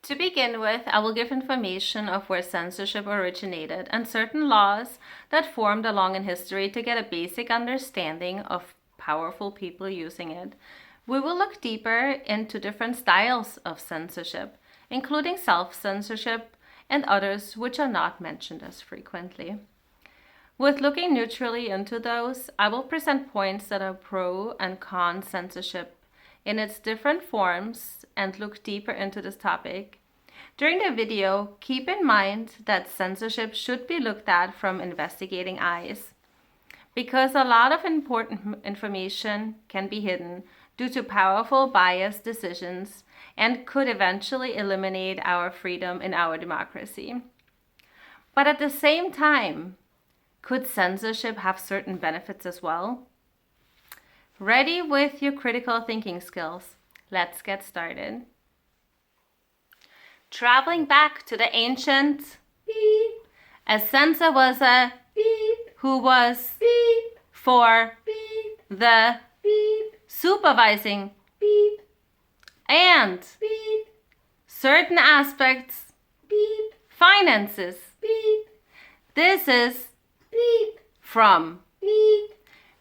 To begin with, I will give information of where censorship originated and certain laws that formed along in history to get a basic understanding of powerful people using it. We will look deeper into different styles of censorship, including self-censorship and others which are not mentioned as frequently. With looking neutrally into those, I will present points that are pro and con censorship in its different forms and look deeper into this topic. During the video, keep in mind that censorship should be looked at from investigating eyes, because a lot of important information can be hidden due to powerful biased decisions and could eventually eliminate our freedom in our democracy. But at the same time, could censorship have certain benefits as well? Ready with your critical thinking skills? Let's get started. Traveling back to the ancient Beep. A censor was a Beep. who was Beep. for Beep. the Beep. supervising Beep. and Beep. certain aspects Beep. finances. Beep. This is Beep. from Beep.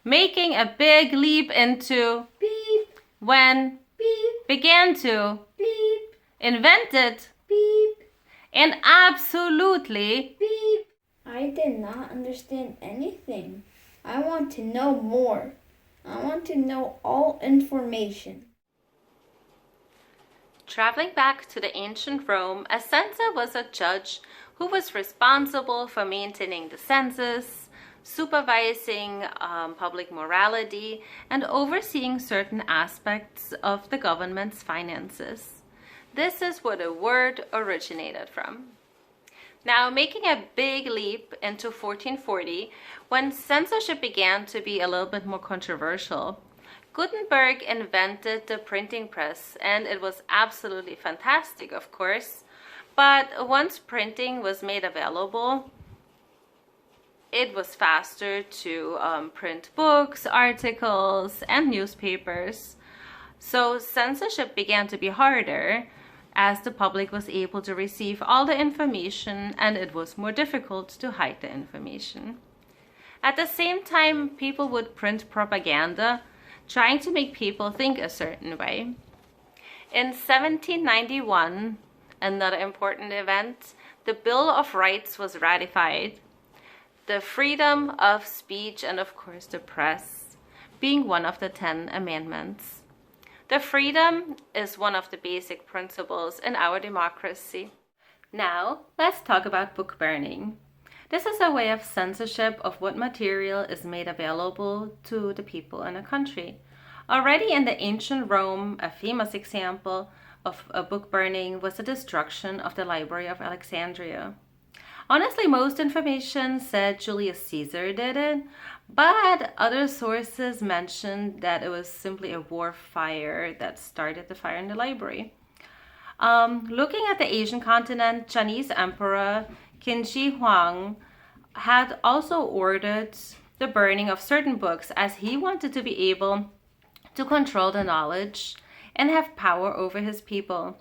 making a big leap into Beep. when Beep. began to Beep. invented Beep. and absolutely Beep. I did not understand anything. I want to know more. I want to know all information. Traveling back to the ancient Rome, a censor was a judge who was responsible for maintaining the census, supervising public morality, and overseeing certain aspects of the government's finances. This is where the word originated from. Now, making a big leap into 1440, when censorship began to be a little bit more controversial, Gutenberg invented the printing press, and it was absolutely fantastic, of course. But once printing was made available, it was faster to print books, articles, and newspapers. So censorship began to be harder as the public was able to receive all the information, and it was more difficult to hide the information. At the same time, people would print propaganda, trying to make people think a certain way. In 1791, another important event, the Bill of Rights was ratified. The freedom of speech and, of course, the press being one of the 10 amendments. The freedom is one of the basic principles in our democracy. Now, let's talk about book burning. This is a way of censorship of what material is made available to the people in a country. Already in the ancient Rome, a famous example of a book burning was the destruction of the Library of Alexandria. Honestly, most information said Julius Caesar did it, but other sources mentioned that it was simply a war fire that started the fire in the library. Looking at the Asian continent, Chinese Emperor Qin Shi Huang had also ordered the burning of certain books as he wanted to be able to control the knowledge and have power over his people.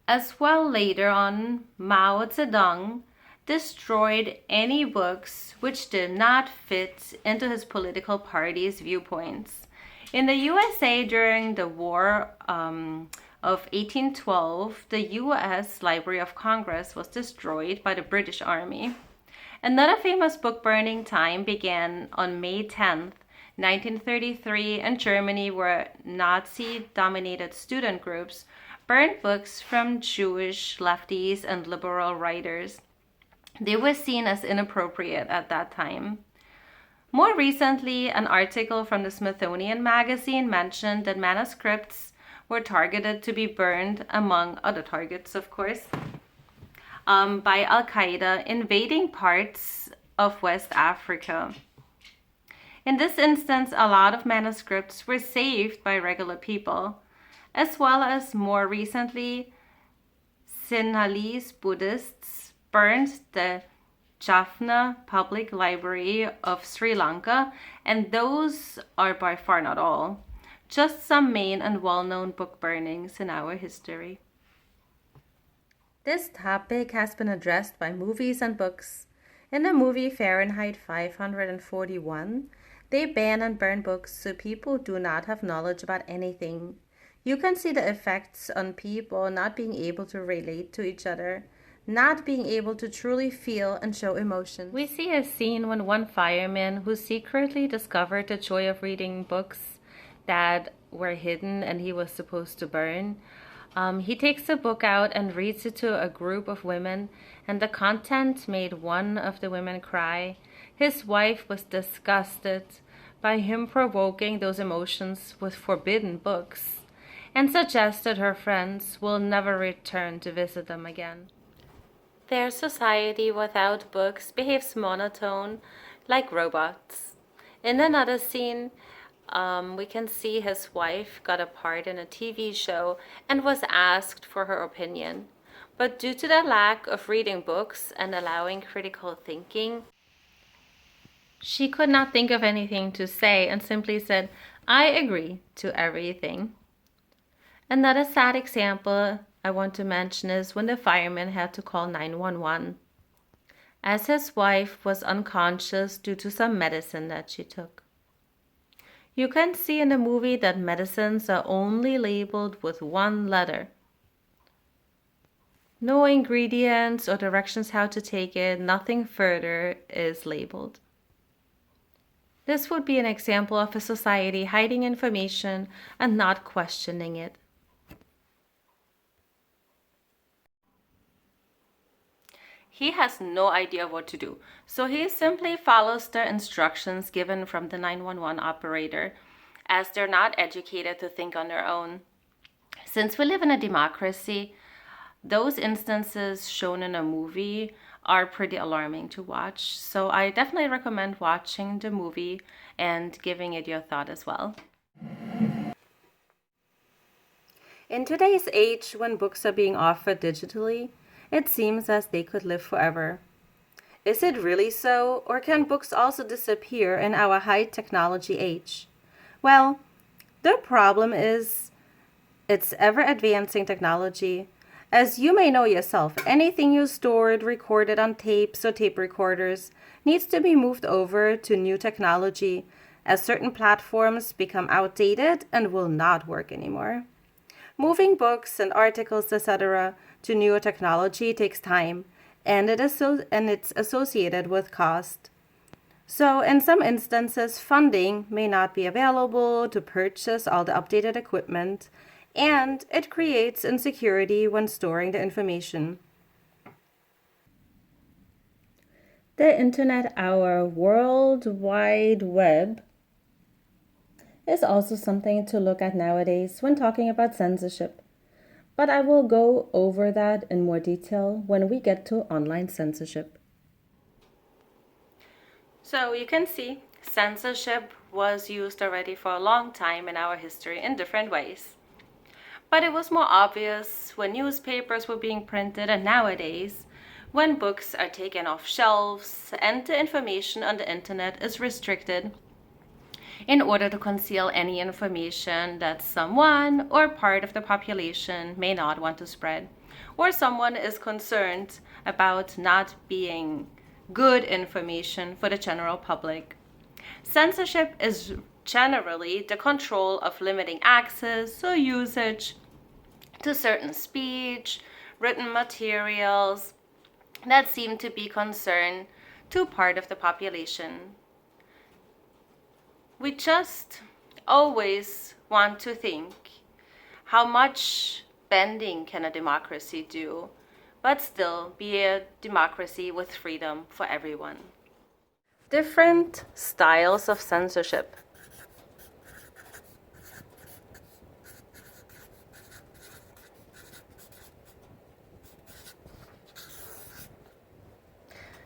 As well, later on, Mao Zedong destroyed any books which did not fit into his political party's viewpoints. In the USA during the War of 1812, the US Library of Congress was destroyed by the British Army. Another famous book burning time began on May 10th, 1933 in Germany, where Nazi-dominated student groups burned books from Jewish lefties and liberal writers. They were seen as inappropriate at that time. More recently, an article from the Smithsonian Magazine mentioned that manuscripts were targeted to be burned, among other targets, of course, by Al-Qaeda invading parts of West Africa. In this instance, a lot of manuscripts were saved by regular people, as well as more recently, Sinhalese Buddhists burned the Jaffna Public Library of Sri Lanka, and those are by far not all, just some main and well-known book burnings in our history. This topic has been addressed by movies and books. In the movie Fahrenheit 541, they ban and burn books so people do not have knowledge about anything. You can see the effects on people not being able to relate to each other, not being able to truly feel and show emotion. We see a scene when one fireman who secretly discovered the joy of reading books that were hidden and he was supposed to burn. He takes the book out and reads it to a group of women, and the content made one of the women cry. His wife was disgusted by him provoking those emotions with forbidden books, and suggested her friends will never return to visit them again. Their society without books behaves monotone, like robots. In another scene, we can see his wife got a part in a TV show and was asked for her opinion. But due to the lack of reading books and allowing critical thinking, she could not think of anything to say and simply said, "I agree to everything." Another sad example I want to mention is when the fireman had to call 911, as his wife was unconscious due to some medicine that she took. You can see in the movie that medicines are only labeled with one letter. No ingredients or directions how to take it, nothing further is labeled. This would be an example of a society hiding information and not questioning it. He has no idea what to do, so he simply follows the instructions given from the 911 operator, as they're not educated to think on their own. Since we live in a democracy, those instances shown in a movie are pretty alarming to watch, so I definitely recommend watching the movie and giving it your thought as well. In today's age, when books are being offered digitally, it seems as they could live forever. Is it really so, or can books also disappear in our high technology age? Well, the problem is it's ever advancing technology. As you may know yourself, anything you stored, recorded on tapes or tape recorders needs to be moved over to new technology, as certain platforms become outdated and will not work anymore. Moving books and articles, etc., to newer technology takes time, and it's associated with cost. So, in some instances, funding may not be available to purchase all the updated equipment, and it creates insecurity when storing the information. The internet, our World Wide Web, is also something to look at nowadays when talking about censorship. But I will go over that in more detail when we get to online censorship. So you can see censorship was used already for a long time in our history in different ways. But it was more obvious when newspapers were being printed, and nowadays when books are taken off shelves and the information on the internet is restricted in order to conceal any information that someone or part of the population may not want to spread, or someone is concerned about not being good information for the general public. Censorship is generally the control of limiting access or usage to certain speech, written materials that seem to be concerned to part of the population. We just always want to think, how much bending can a democracy do, but still be a democracy with freedom for everyone? Different styles of censorship.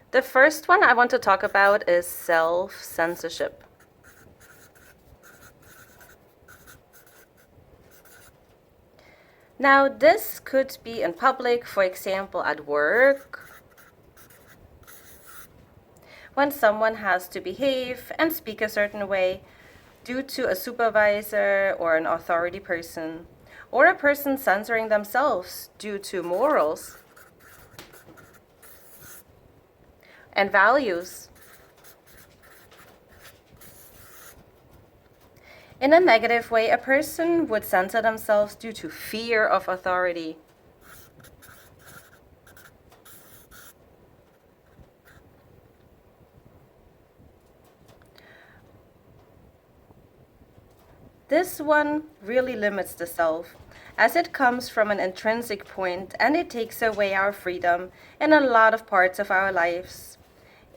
The first one I want to talk about is self-censorship. Now, this could be in public, for example, at work, when someone has to behave and speak a certain way due to a supervisor or an authority person, or a person censoring themselves due to morals. and values. In a negative way, a person would censor themselves due to fear of authority. This one really limits the self, as it comes from an intrinsic point and it takes away our freedom in a lot of parts of our lives.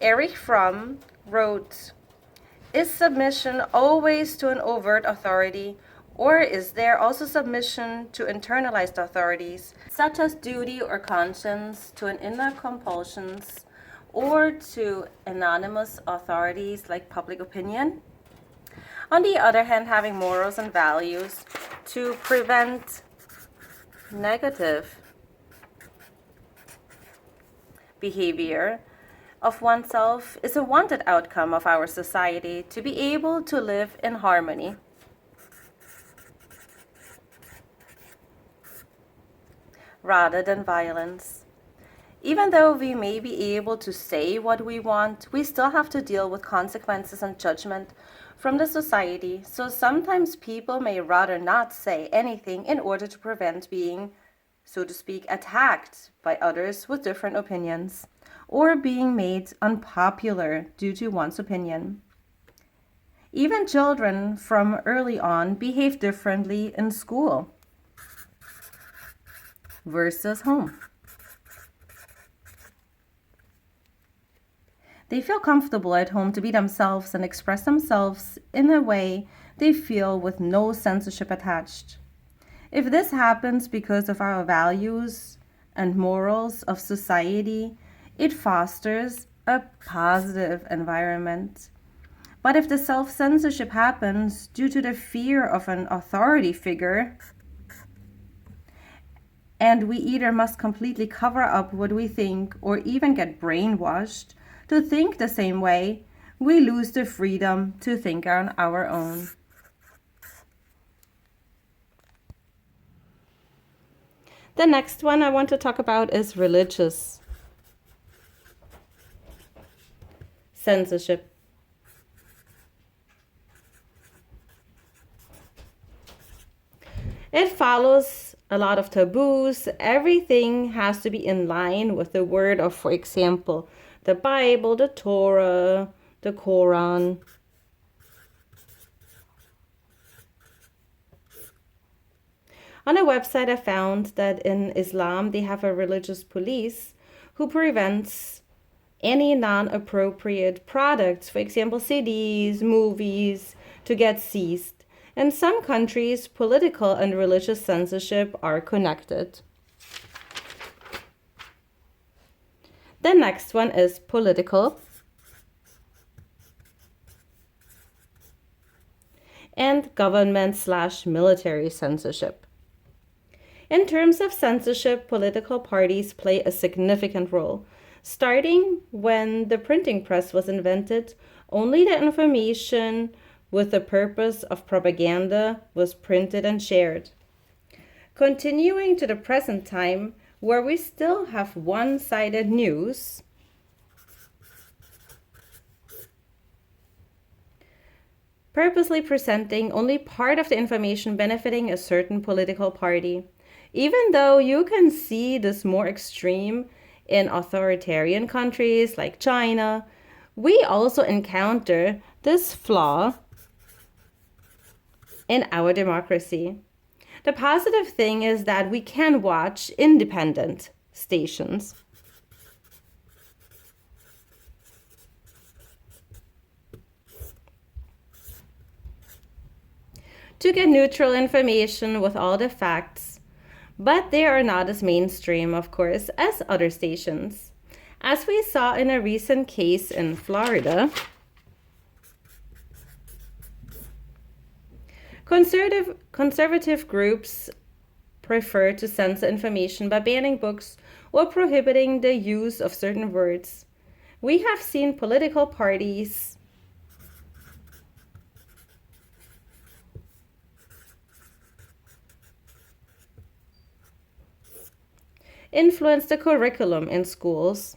Erich Fromm wrote, "Is submission always to an overt authority, or is there also submission to internalized authorities, such as duty or conscience, to an inner compulsions, or to anonymous authorities like public opinion? On the other hand, having morals and values to prevent negative behavior of oneself is a wanted outcome of our society to be able to live in harmony. Rather than violence. Even though we may be able to say what we want, we still have to deal with consequences and judgment from the society, so sometimes people may rather not say anything in order to prevent being, so to speak, attacked by others with different opinions, or being made unpopular due to one's opinion. Even children from early on behave differently in school versus home. They feel comfortable at home to be themselves and express themselves in a way they feel with no censorship attached. If this happens because of our values and morals of society, it fosters a positive environment. But if the self-censorship happens due to the fear of an authority figure, and we either must completely cover up what we think or even get brainwashed to think the same way, we lose the freedom to think on our own. The next one I want to talk about is religious censorship. It follows a lot of taboos. Everything has to be in line with the word of, for example, the Bible, the Torah, the Quran. On a website I found that in Islam they have a religious police who prevents any non-appropriate products, for example CDs, movies, to get seized. In some countries, political and religious censorship are connected. The next one is political and government/military censorship. In terms of censorship, political parties play a significant role. Starting when the printing press was invented, only the information with the purpose of propaganda was printed and shared. Continuing to the present time, where we still have one-sided news, purposely presenting only part of the information benefiting a certain political party. Even though you can see this more extreme in authoritarian countries like China, we also encounter this flaw in our democracy. The positive thing is that we can watch independent stations. To get neutral information with all the facts, but they are not as mainstream, of course, as other stations. As we saw in a recent case in Florida, conservative groups prefer to censor information by banning books or prohibiting the use of certain words. We have seen political parties influence the curriculum in schools.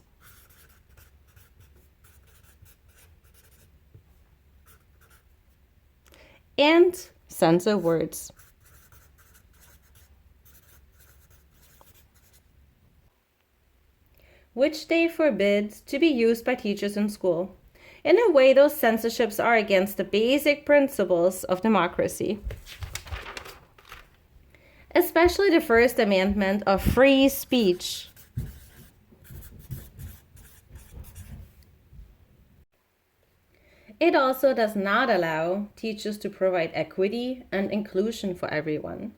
and censor words, which they forbid to be used by teachers in school. In a way, those censorships are against the basic principles of democracy, especially the First Amendment of free speech. It also does not allow teachers to provide equity and inclusion for everyone.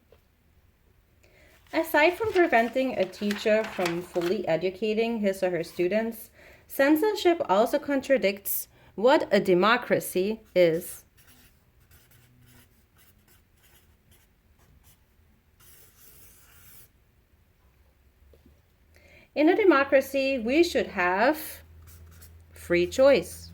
Aside from preventing a teacher from fully educating his or her students, censorship also contradicts what a democracy is. In a democracy, we should have free choice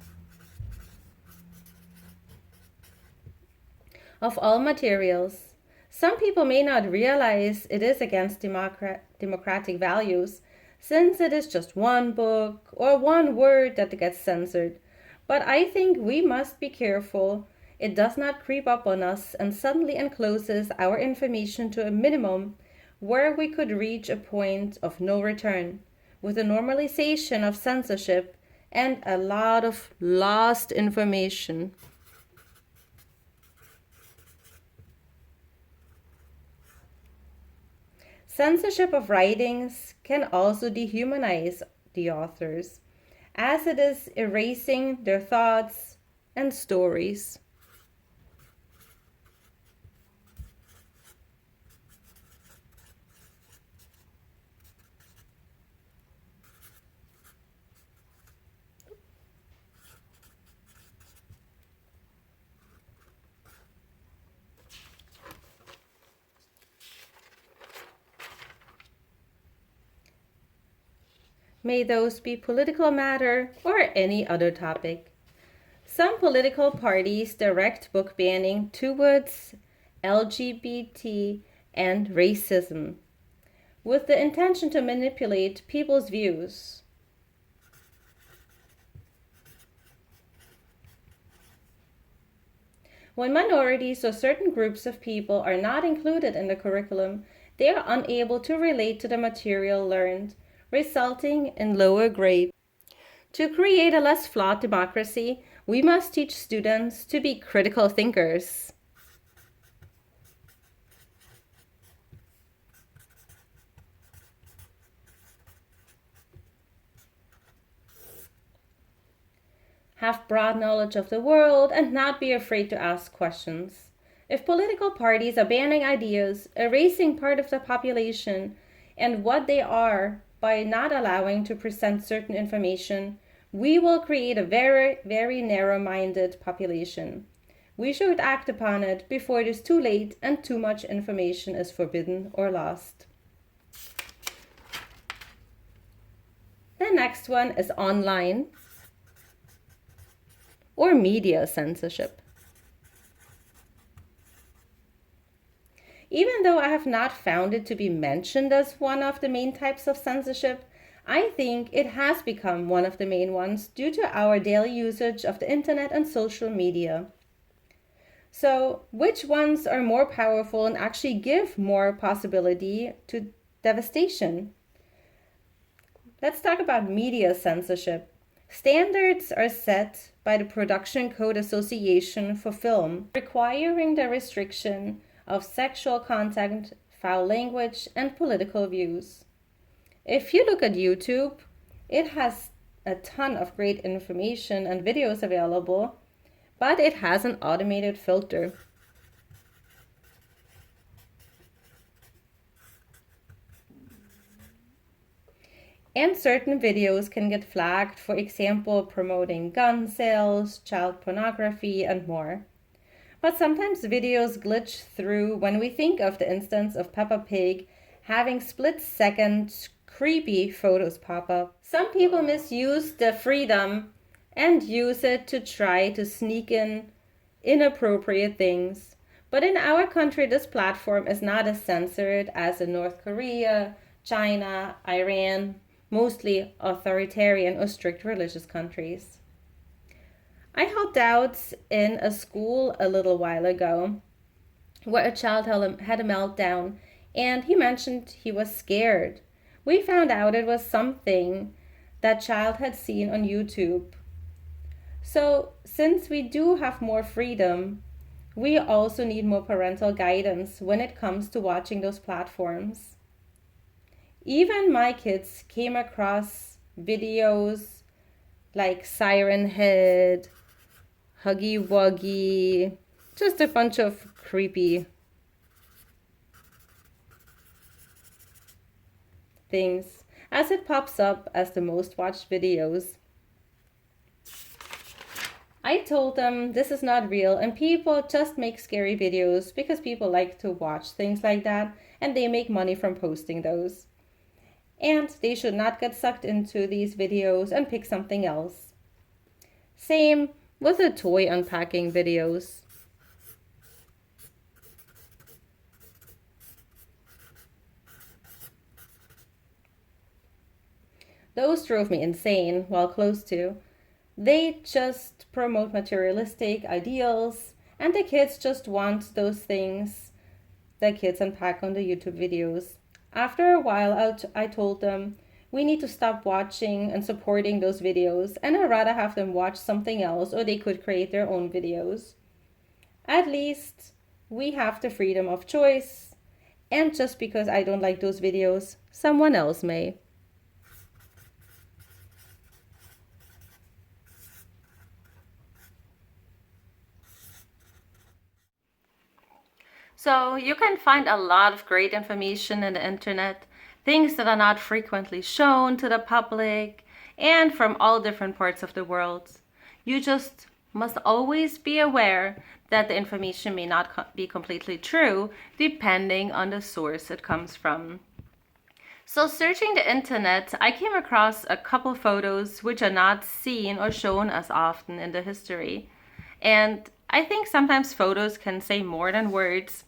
of all materials. Some people may not realize it is against democratic values, since it is just one book or one word that gets censored. But I think we must be careful it does not creep up on us and suddenly encloses our information to a minimum where we could reach a point of no return, with the normalization of censorship and a lot of lost information. Censorship of writings can also dehumanize the authors, as it is erasing their thoughts and stories. May those be political matter or any other topic. Some political parties direct book banning towards LGBT and racism, with the intention to manipulate people's views. When minorities or certain groups of people are not included in the curriculum, they are unable to relate to the material learned, resulting in lower grades. To create a less flawed democracy, we must teach students to be critical thinkers. Have broad knowledge of the world and not be afraid to ask questions. If political parties are banning ideas, erasing part of the population and what they are by not allowing to present certain information, we will create a very, very narrow-minded population. We should act upon it before it is too late and too much information is forbidden or lost. The next one is online or media censorship. Even though I have not found it to be mentioned as one of the main types of censorship, I think it has become one of the main ones due to our daily usage of the internet and social media. So, which ones are more powerful and actually give more possibility to devastation? Let's talk about media censorship. Standards are set by the Production Code Association for Film, requiring the restriction of sexual content, foul language, and political views. If you look at YouTube, it has a ton of great information and videos available, but it has an automated filter. And certain videos can get flagged, for example, promoting gun sales, child pornography, and more. But sometimes videos glitch through when we think of the instance of Peppa Pig having split-second creepy photos pop up. Some people misuse the freedom and use it to try to sneak in inappropriate things. But in our country, this platform is not as censored as in North Korea, China, Iran, mostly authoritarian or strict religious countries. I helped out in a school a little while ago where a child had a meltdown and he mentioned he was scared. We found out it was something that child had seen on YouTube. So, since we do have more freedom, we also need more parental guidance when it comes to watching those platforms. Even my kids came across videos like Siren Head, Huggy Wuggy, just a bunch of creepy things as it pops up as the most watched videos. I told them this is not real and people just make scary videos because people like to watch things like that and they make money from posting those. And they should not get sucked into these videos and pick something else. Same with the toy unpacking videos. Those drove me insane, while close to. They just promote materialistic ideals, and the kids just want those things that kids unpack on the YouTube videos. After a while, I told them we need to stop watching and supporting those videos, and I'd rather have them watch something else or they could create their own videos. At least we have the freedom of choice, and just because I don't like those videos, someone else may. So you can find a lot of great information in the internet, things that are not frequently shown to the public and from all different parts of the world. You just must always be aware that the information may not be completely true depending on the source it comes from. So searching the internet, I came across a couple photos which are not seen or shown as often in the history. And I think sometimes photos can say more than words.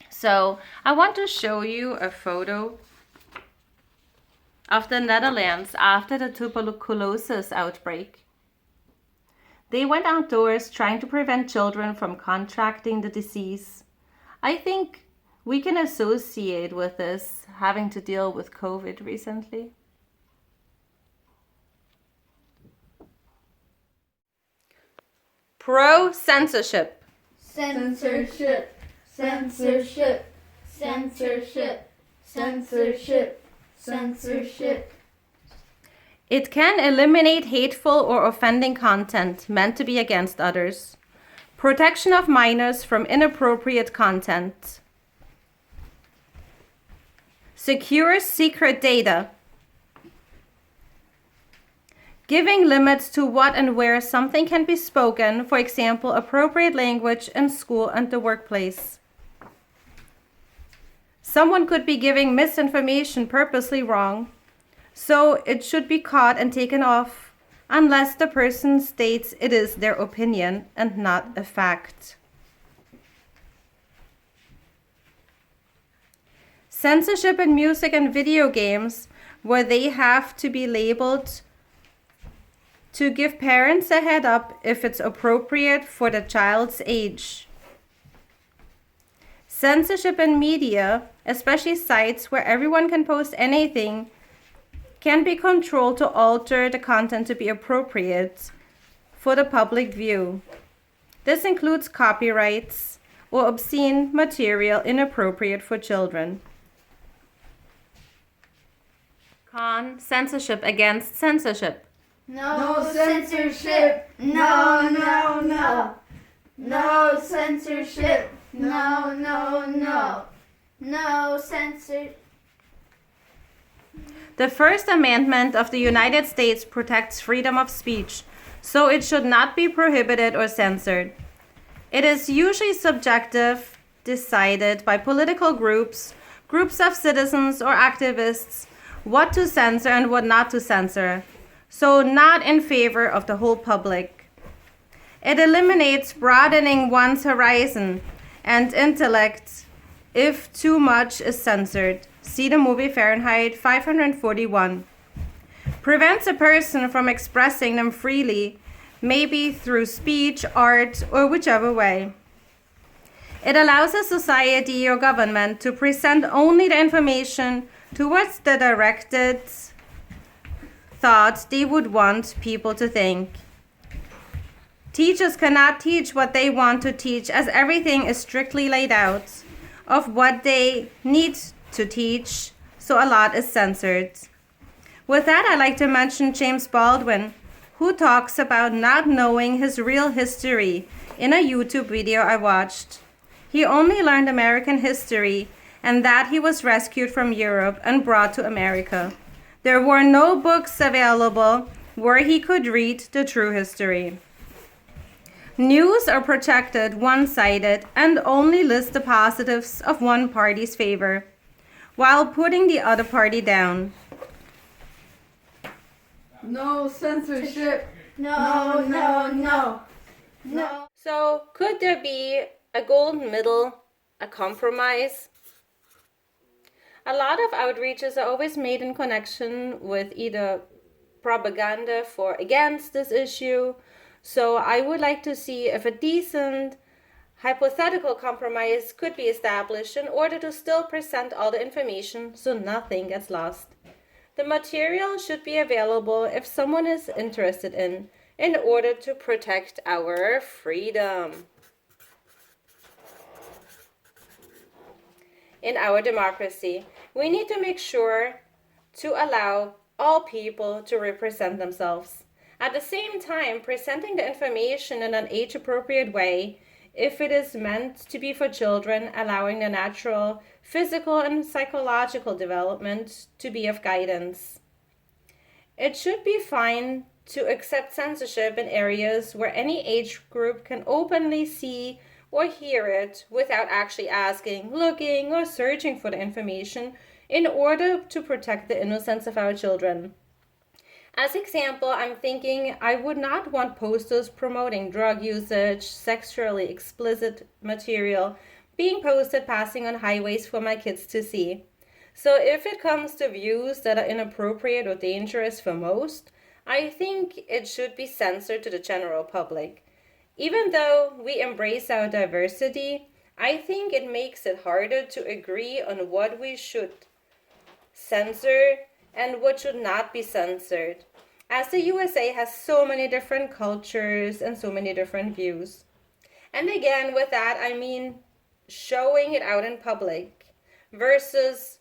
So I want to show you a photo of the Netherlands after the tuberculosis outbreak. They went outdoors trying to prevent children from contracting the disease. I think we can associate with this having to deal with COVID recently. Pro-censorship. Censorship. Censorship. Censorship. Censorship. Censorship. It can eliminate hateful or offending content meant to be against others. Protection of minors from inappropriate content. Secures secret data. Giving limits to what and where something can be spoken, for example, appropriate language in school and the workplace. Someone could be giving misinformation purposely wrong, so it should be caught and taken off unless the person states it is their opinion and not a fact. Censorship in music and video games, where they have to be labeled to give parents a head up if it's appropriate for the child's age. Censorship in media, especially sites where everyone can post anything, can be controlled to alter the content to be appropriate for the public view. This includes copyrights or obscene material inappropriate for children. Con censorship against censorship. No censorship. No, no, no. No censorship. No, no, no. No censorship. The First Amendment of the United States protects freedom of speech, so it should not be prohibited or censored. It is usually subjective, decided by political groups, groups of citizens or activists, what to censor and what not to censor, so not in favor of the whole public. It eliminates broadening one's horizon and intellect if too much is censored. See the movie Fahrenheit 541. Prevents a person from expressing them freely maybe through speech, art, or whichever way. It allows a society or government to present only the information towards the directed thoughts they would want people to think. Teachers cannot teach what they want to teach, as everything is strictly laid out of what they need to teach, so a lot is censored. With that, I'd like to mention James Baldwin, who talks about not knowing his real history in a YouTube video I watched. He only learned American history and that he was rescued from Europe and brought to America. There were no books available where he could read the true history. News are projected one-sided and only list the positives of one party's favor, while putting the other party down. No censorship. No, no, no, no. So, could there be a golden middle, a compromise? A lot of outreaches are always made in connection with either propaganda for against this issue. So I would like to see if a decent hypothetical compromise could be established in order to still present all the information so nothing gets lost. The material should be available if someone is interested in order to protect our freedom. In our democracy, we need to make sure to allow all people to represent themselves. At the same time, presenting the information in an age-appropriate way, if it is meant to be for children, allowing the natural, physical, and psychological development to be of guidance. It should be fine to accept censorship in areas where any age group can openly see or hear it without actually asking, looking, or searching for the information in order to protect the innocence of our children. As example, I'm thinking I would not want posters promoting drug usage, sexually explicit material being posted passing on highways for my kids to see. So if it comes to views that are inappropriate or dangerous for most, I think it should be censored to the general public. Even though we embrace our diversity, I think it makes it harder to agree on what we should censor and what should not be censored, as the USA has so many different cultures and so many different views. And again, with that, I mean showing it out in public versus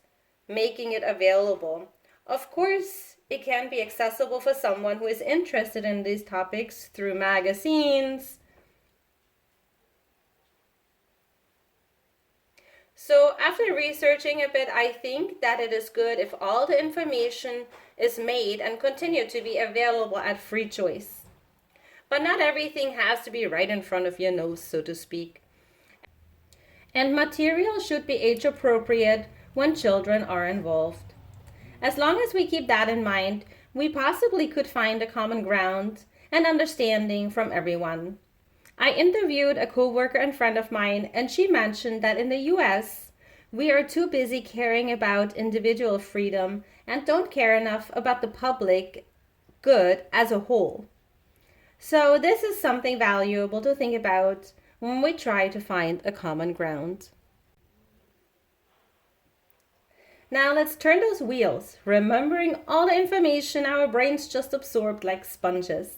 making it available. Of course, it can be accessible for someone who is interested in these topics through magazines. So after researching a bit, I think that it is good if all the information is made and continue to be available at free choice. But not everything has to be right in front of your nose, so to speak. And material should be age appropriate when children are involved. As long as we keep that in mind, we possibly could find a common ground and understanding from everyone. I interviewed a co-worker and friend of mine, and she mentioned that in the US, we are too busy caring about individual freedom and don't care enough about the public good as a whole. So this is something valuable to think about when we try to find a common ground. Now let's turn those wheels, remembering all the information our brains just absorbed like sponges.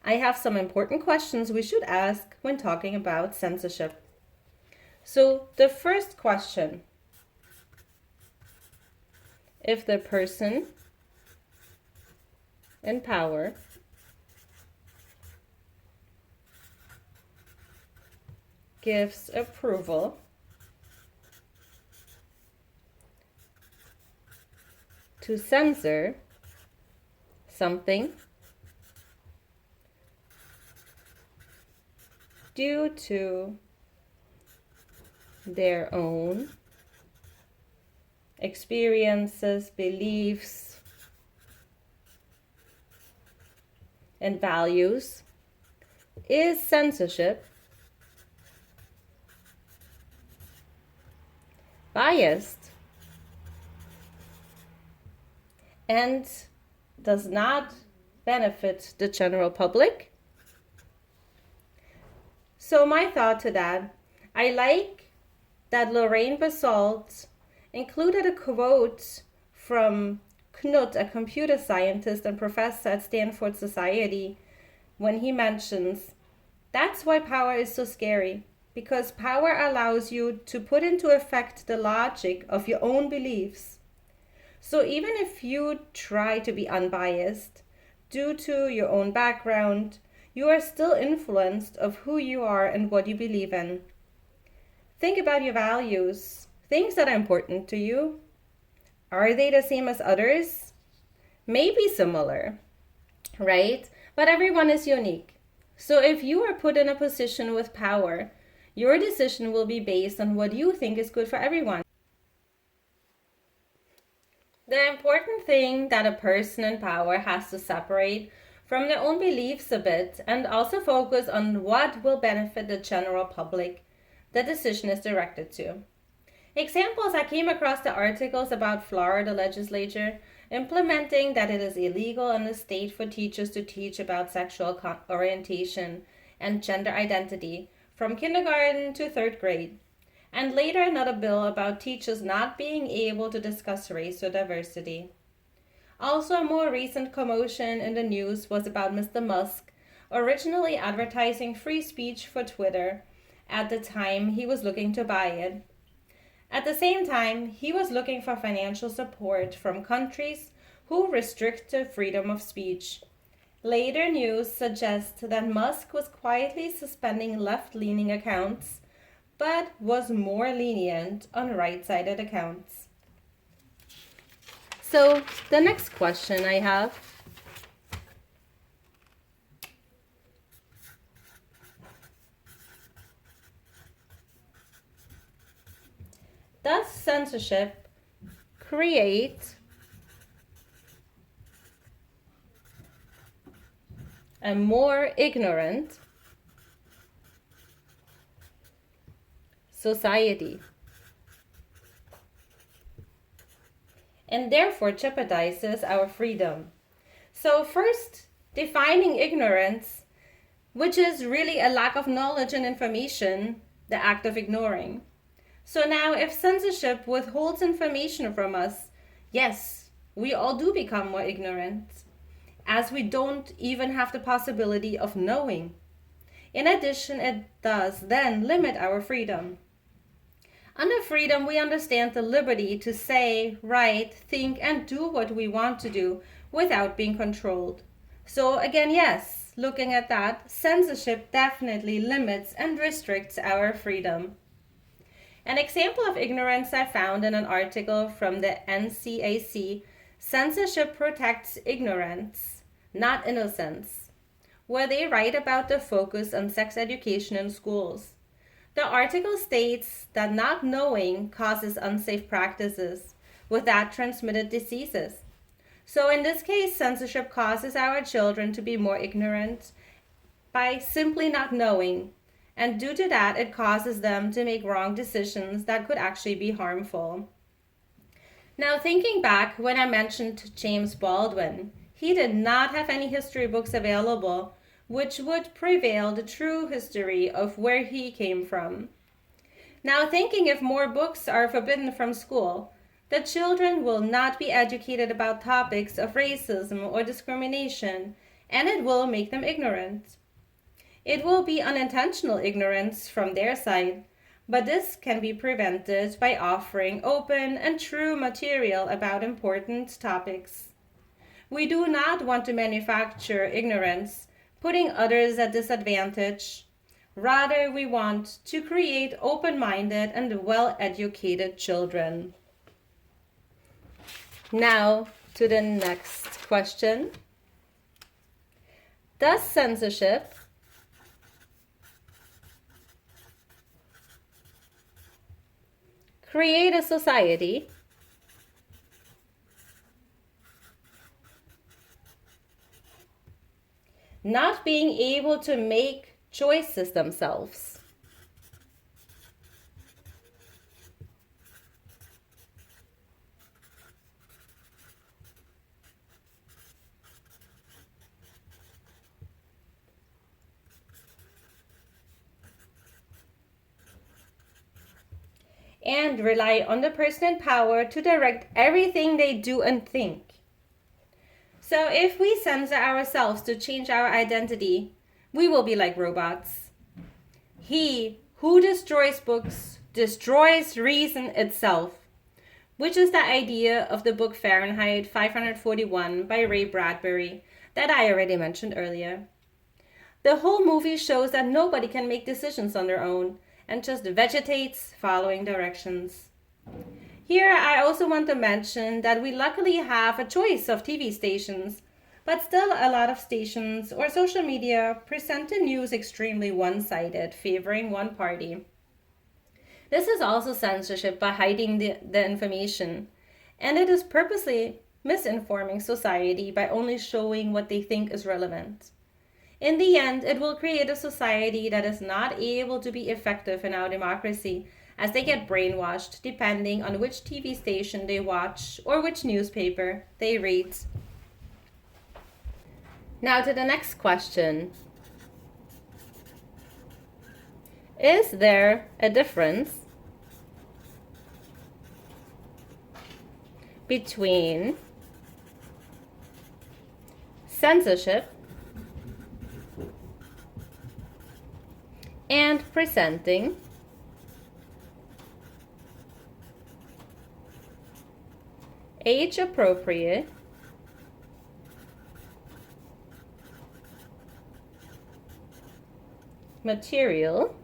I have some important questions we should ask when talking about censorship. So the first question: if the person in power gives approval to censor something due to their own experiences, beliefs, and values, is censorship biased and does not benefit the general public? So my thought to that, I like that Lorraine Basalt included a quote from Knut, a computer scientist and professor at Stanford Society, when he mentions, "That's why power is so scary, because power allows you to put into effect the logic of your own beliefs. So even if you try to be unbiased, due to your own background, you are still influenced of who you are and what you believe in. Think about your values, things that are important to you. Are they the same as others? Maybe similar, right? But everyone is unique. So if you are put in a position with power, your decision will be based on what you think is good for everyone. The important thing that a person in power has to separate from their own beliefs a bit and also focus on what will benefit the general public the decision is directed to. Examples, I came across the articles about Florida legislature implementing that it is illegal in the state for teachers to teach about sexual orientation and gender identity from kindergarten to third grade. And later another bill about teachers not being able to discuss race or diversity. Also, a more recent commotion in the news was about Mr. Musk originally advertising free speech for Twitter at the time he was looking to buy it. At the same time, he was looking for financial support from countries who restrict the freedom of speech. Later news suggests that Musk was quietly suspending left-leaning accounts but was more lenient on right-sided accounts. So the next question I have, does censorship create a more ignorant society, and therefore jeopardizes our freedom? So first, defining ignorance, which is really a lack of knowledge and information, the act of ignoring. So now if censorship withholds information from us, yes, we all do become more ignorant, as we don't even have the possibility of knowing. In addition, it does then limit our freedom. Under freedom, we understand the liberty to say, write, think, and do what we want to do without being controlled. So again, yes, looking at that, censorship definitely limits and restricts our freedom. An example of ignorance I found in an article from the NCAC, Censorship Protects Ignorance, Not Innocence, where they write about the focus on sex education in schools. The article states that not knowing causes unsafe practices, with that transmitted diseases. So in this case, censorship causes our children to be more ignorant by simply not knowing, and due to that, it causes them to make wrong decisions that could actually be harmful. Now thinking back when I mentioned James Baldwin, he did not have any history books available which would prevail the true history of where he came from. Now thinking if more books are forbidden from school, the children will not be educated about topics of racism or discrimination, and it will make them ignorant. It will be unintentional ignorance from their side, but this can be prevented by offering open and true material about important topics. We do not want to manufacture ignorance, putting others at disadvantage. Rather, we want to create open-minded and well-educated children. Now to the next question. Does censorship create a society not being able to make choices themselves? and rely on the person in power to direct everything they do and think. So if we censor ourselves to change our identity, we will be like robots. He who destroys books destroys reason itself, which is the idea of the book Fahrenheit 541 by Ray Bradbury that I already mentioned earlier. The whole movie shows that nobody can make decisions on their own and just vegetates following directions. Here I also want to mention that we luckily have a choice of TV stations, but still a lot of stations or social media present the news extremely one-sided, favoring one party. This is also censorship by hiding the information, and it is purposely misinforming society by only showing what they think is relevant. In the end, it will create a society that is not able to be effective in our democracy, as they get brainwashed depending on which TV station they watch or which newspaper they read. Now to the next question. Is there a difference between censorship and presenting age-appropriate material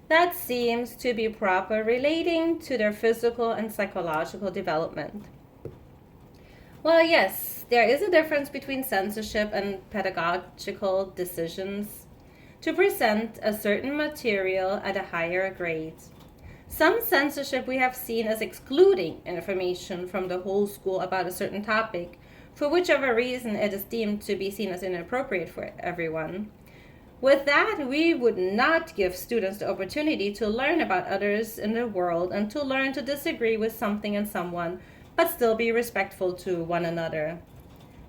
that seems to be proper relating to their physical and psychological development? Well, yes, there is a difference between censorship and pedagogical decisions to present a certain material at a higher grade. Some censorship we have seen as excluding information from the whole school about a certain topic, for whichever reason it is deemed to be seen as inappropriate for everyone. With that, we would not give students the opportunity to learn about others in the world and to learn to disagree with something and someone, but still be respectful to one another.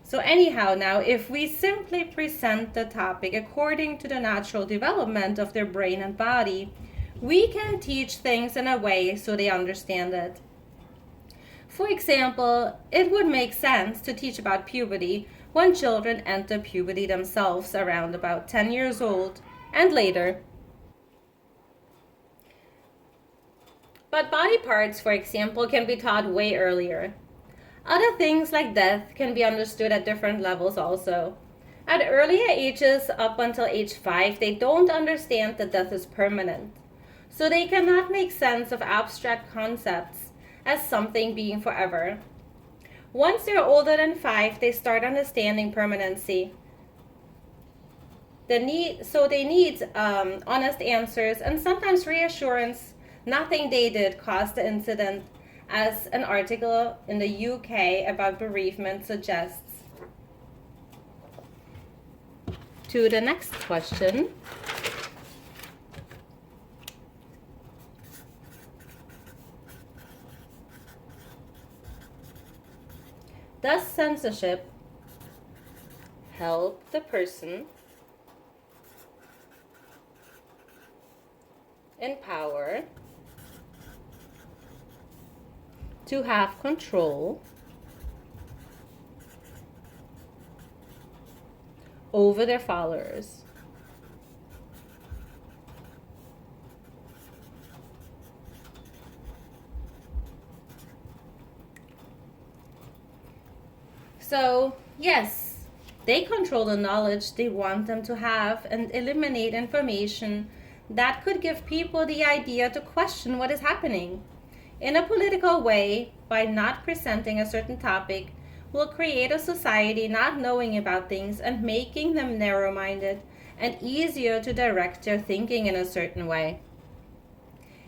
So anyhow, now, if we simply present the topic according to the natural development of their brain and body, we can teach things in a way so they understand it. For example, it would make sense to teach about puberty when children enter puberty themselves around about 10 years old and later. But body parts, for example, can be taught way earlier. Other things like death can be understood at different levels also. At earlier ages, up until age 5, they don't understand that death is permanent. So they cannot make sense of abstract concepts as something being forever. Once they're older than 5, they start understanding permanency. They need honest answers and sometimes reassurance nothing they did caused the incident, as an article in the UK about bereavement suggests. To the next question. Does censorship help the person in power to have control over their followers? So, yes, they control the knowledge they want them to have and eliminate information that could give people the idea to question what is happening. In a political way, by not presenting a certain topic, will create a society not knowing about things and making them narrow-minded and easier to direct their thinking in a certain way.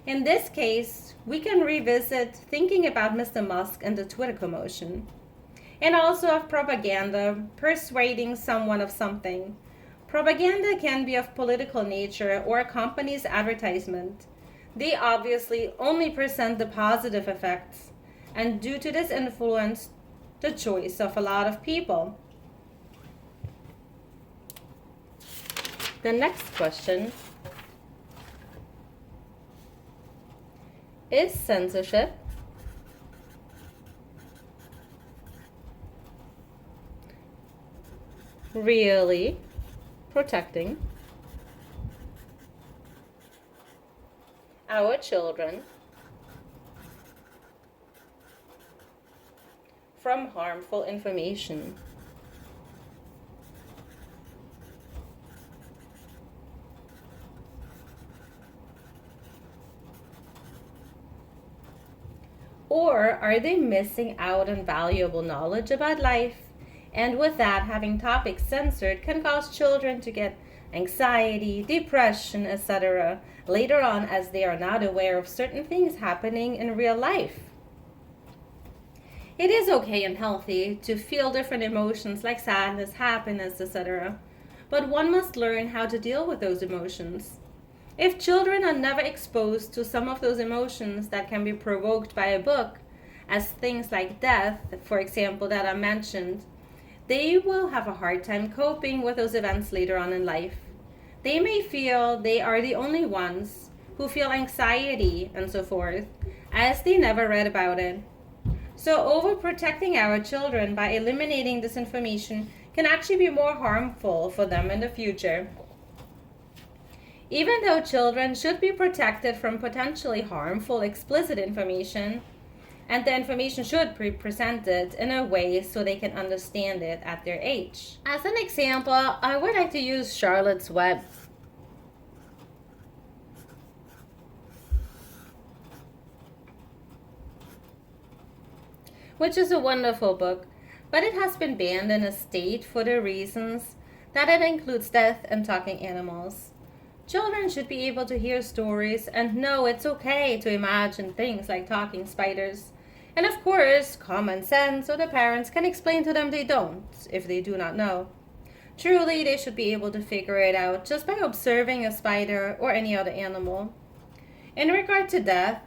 In this case, we can revisit thinking about Mr. Musk and the Twitter commotion, and also of propaganda persuading someone of something. Propaganda can be of political nature or a company's advertisement. They obviously only present the positive effects, and due to this influence, the choice of a lot of people. The next question Is censorship really protecting our children from harmful information? Or are they missing out on valuable knowledge about life? And with that, having topics censored can cause children to get anxiety, depression, etc. later on as they are not aware of certain things happening in real life. It is okay and healthy to feel different emotions like sadness, happiness, etc. But one must learn how to deal with those emotions. If children are never exposed to some of those emotions that can be provoked by a book, as things like death, for example, that are mentioned, they will have a hard time coping with those events later on in life. They may feel they are the only ones who feel anxiety and so forth, as they never read about it. So overprotecting our children by eliminating this information can actually be more harmful for them in the future. Even though children should be protected from potentially harmful explicit information, and the information should be presented in a way so they can understand it at their age. As an example, I would like to use Charlotte's Web. Which is a wonderful book, but it has been banned in a state for the reasons that it includes death and talking animals. Children should be able to hear stories and know it's okay to imagine things like talking spiders. And of course, common sense, so the parents can explain to them they don't, if they do not know. Truly, they should be able to figure it out just by observing a spider or any other animal. In regard to death,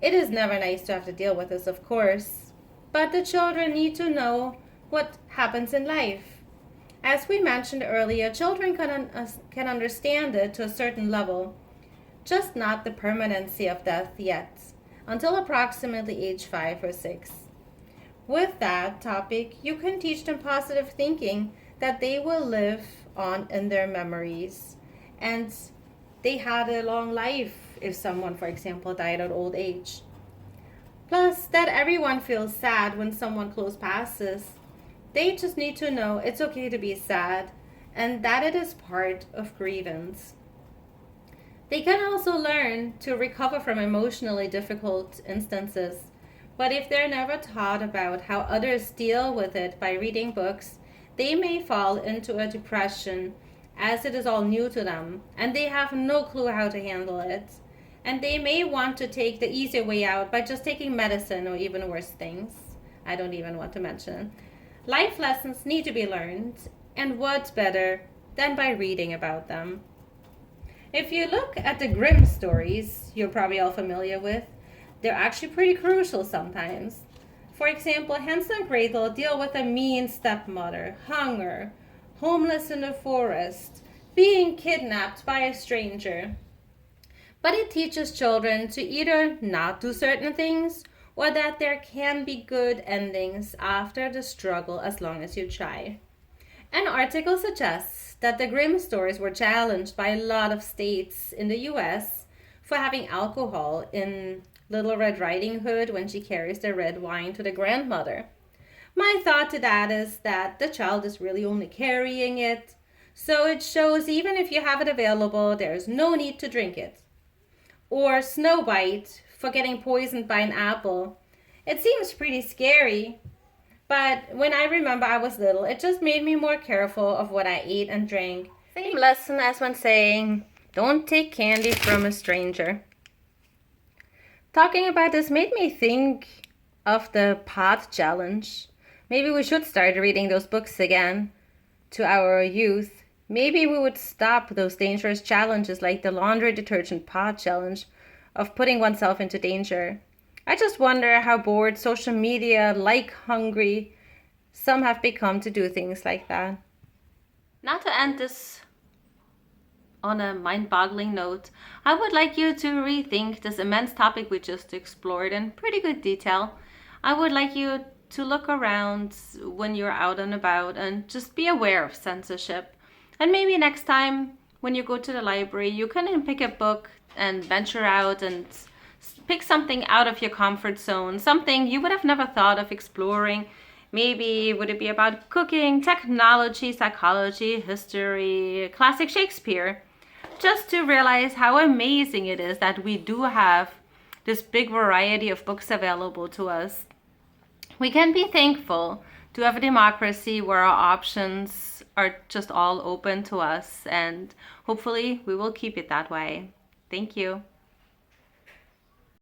it is never nice to have to deal with this, of course. But the children need to know what happens in life. As we mentioned earlier, children can understand it to a certain level, just not the permanency of death yet, until approximately age 5 or 6. With that topic, you can teach them positive thinking that they will live on in their memories, and they had a long life if someone, for example, died at old age. Plus, that everyone feels sad when someone close passes. They just need to know it's okay to be sad and that it is part of grievance. They can also learn to recover from emotionally difficult instances, but if they're never taught about how others deal with it by reading books, they may fall into a depression as it is all new to them and they have no clue how to handle it. And they may want to take the easier way out by just taking medicine or even worse things. I don't even want to mention. Life lessons need to be learned, and what better than by reading about them? If you look at the Grimm stories, you're probably all familiar with, they're actually pretty crucial sometimes. For example, Hansel and Gretel deal with a mean stepmother, hunger, homeless in the forest, being kidnapped by a stranger. But it teaches children to either not do certain things or that there can be good endings after the struggle as long as you try. An article suggests that the Grimm stories were challenged by a lot of states in the US for having alcohol in Little Red Riding Hood when she carries the red wine to the grandmother. My thought to that is that the child is really only carrying it, so it shows even if you have it available, there is no need to drink it. Or Snow White for getting poisoned by an apple. It seems pretty scary, but when I remember I was little, it just made me more careful of what I ate and drank. Same lesson as when saying, don't take candy from a stranger. Talking about this made me think of the Pot Challenge. Maybe we should start reading those books again to our youth. Maybe we would stop those dangerous challenges like the laundry detergent pot challenge of putting oneself into danger. I just wonder how bored, social media, like hungry, some have become to do things like that. Not to end this on a mind-boggling note, I would like you to rethink this immense topic we just explored in pretty good detail. I would like you to look around when you're out and about and just be aware of censorship. And maybe next time when you go to the library, you can pick a book and venture out and pick something out of your comfort zone, something you would have never thought of exploring. Maybe would it be about cooking, technology, psychology, history, classic Shakespeare? Just to realize how amazing it is that we do have this big variety of books available to us. We can be thankful to have a democracy where our options are just all open to us, and hopefully we will keep it that way. Thank you.